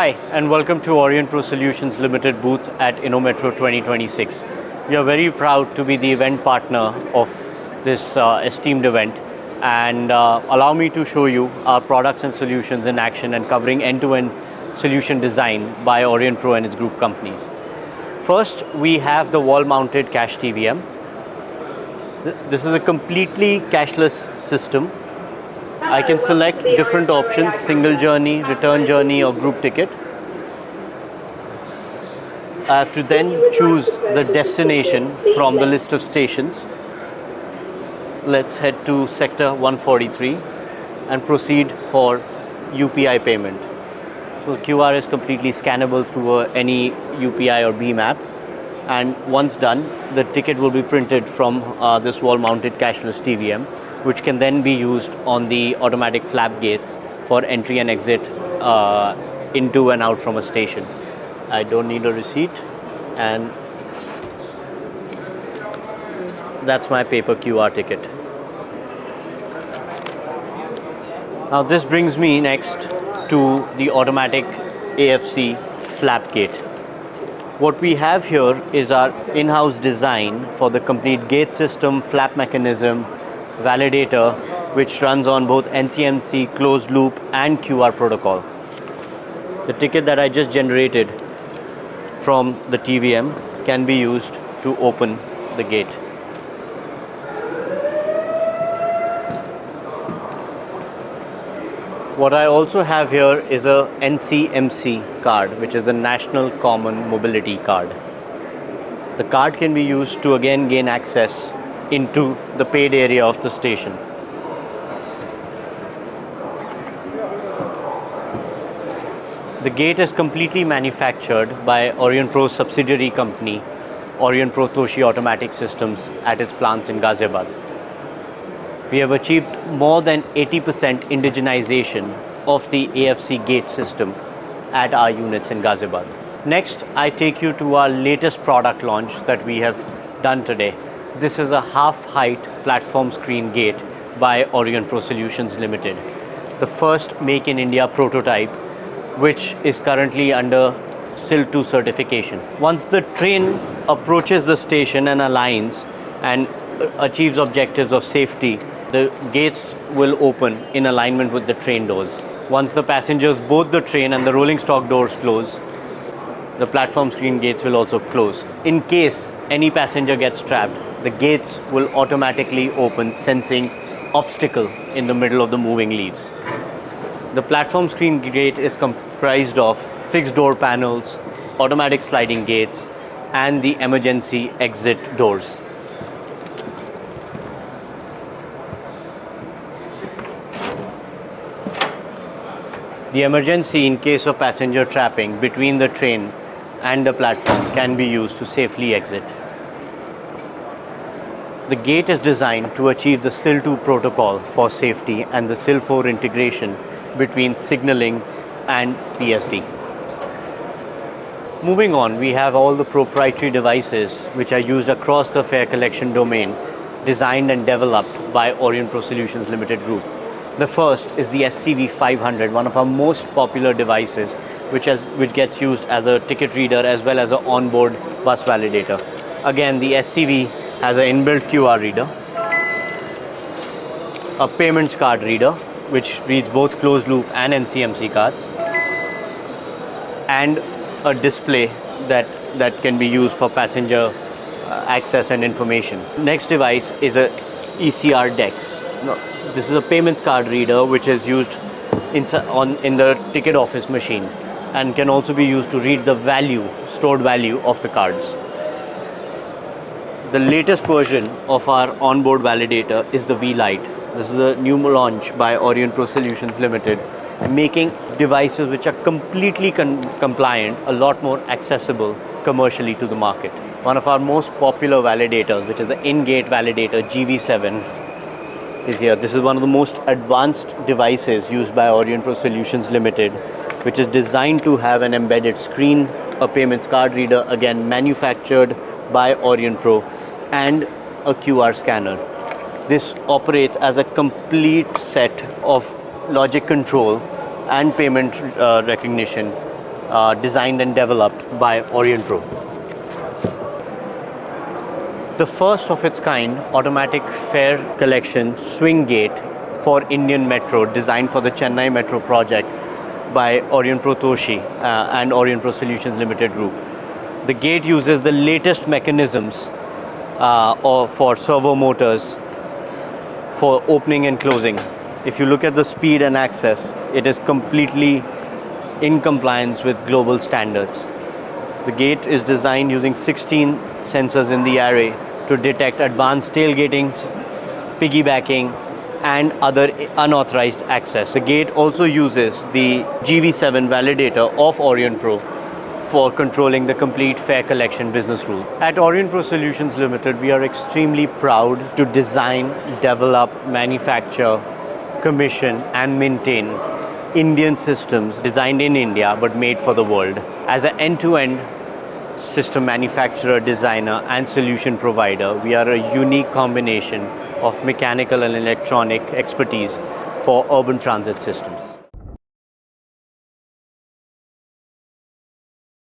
Hi, and welcome to Aurionpro Solutions Limited booth at InnoMetro 2026. We are very proud to be the event partner of this esteemed event, and allow me to show you our products and solutions in action and covering end-to-end solution design by Aurionpro and its group companies. First, we have the wall-mounted cash TVM. This is a completely cashless system. I can select different options, single journey, return journey or group ticket. I have to then choose the destination from the list of stations. Let's head to sector 143 and proceed for UPI payment. So QR is completely scannable through any UPI or BHIM app. And once done, the ticket will be printed from this wall-mounted cashless TVM, which can then be used on the automatic flap gates for entry and exit into and out from a station. I don't need a receipt, and that's my paper QR ticket. Now this brings me next to the automatic AFC flap gate. What we have here is our in-house design for the complete gate system, flap mechanism, validator, which runs on both NCMC, closed loop and QR protocol. The ticket that I just generated from the TVM can be used to open the gate. What I also have here is a NCMC card, which is the National Common Mobility Card. The card can be used to again gain access into the paid area of the station. The gate is completely manufactured by Aurionpro's subsidiary company, Aurotoshi Automatic Systems, at its plants in Ghaziabad. We have achieved more than 80% indigenization of the AFC gate system at our units in Ghaziabad. Next, I take you to our latest product launch that we have done today. This is a half-height platform screen gate by Aurionpro Solutions Limited, the first Make in India prototype, which is currently under SIL 2 certification. Once the train approaches the station and aligns and achieves objectives of safety, the gates will open in alignment with the train doors. Once the passengers board the train and the rolling stock doors close, the platform screen gates will also close. In case any passenger gets trapped, the gates will automatically open, sensing obstacle in the middle of the moving leaves. The platform screen gate is comprised of fixed door panels, automatic sliding gates, and the emergency exit doors. The emergency in case of passenger trapping between the train and the platform can be used to safely exit. The gate is designed to achieve the SIL 2 protocol for safety and the SIL 4 integration between signaling and PSD. Moving on, we have all the proprietary devices which are used across the fare collection domain, designed and developed by Aurionpro Solutions Limited Group. The first is the SCV 500, one of our most popular devices, which gets used as a ticket reader as well as an onboard bus validator. Again, the SCV has an inbuilt QR reader, a payments card reader, which reads both closed loop and NCMC cards, and a display that can be used for passenger access and information. Next device is a ECR DEX. This is a payments card reader which is used in the ticket office machine and can also be used to read the stored value of the cards. The latest version of our onboard validator is the V-Lite. This is a new launch by Aurionpro Solutions Limited, making devices which are completely compliant a lot more accessible commercially to the market. One of our most popular validators, which is the in-gate validator GV7, is here. This is one of the most advanced devices used by Aurionpro Solutions Limited, which is designed to have an embedded screen, a payments card reader, again manufactured by Aurionpro, and a QR scanner. This operates as a complete set of logic control and payment recognition designed and developed by Aurionpro. The first of its kind automatic fare collection swing gate for Indian Metro, designed for the Chennai Metro project by Aurotoshi and Aurionpro Solutions Limited Group. The gate uses the latest mechanisms for servo motors for opening and closing. If you look at the speed and access, it is completely in compliance with global standards. The gate is designed using 16 sensors in the array to detect advanced tailgating, piggybacking, and other unauthorized access. The gate also uses the GV7 validator of Aurionpro for controlling the complete fare collection business rules. At Aurionpro Solutions Limited, we are extremely proud to design, develop, manufacture, commission, and maintain Indian systems designed in India but made for the world. As an end-to-end system manufacturer, designer, and solution provider, we are a unique combination of mechanical and electronic expertise for urban transit systems.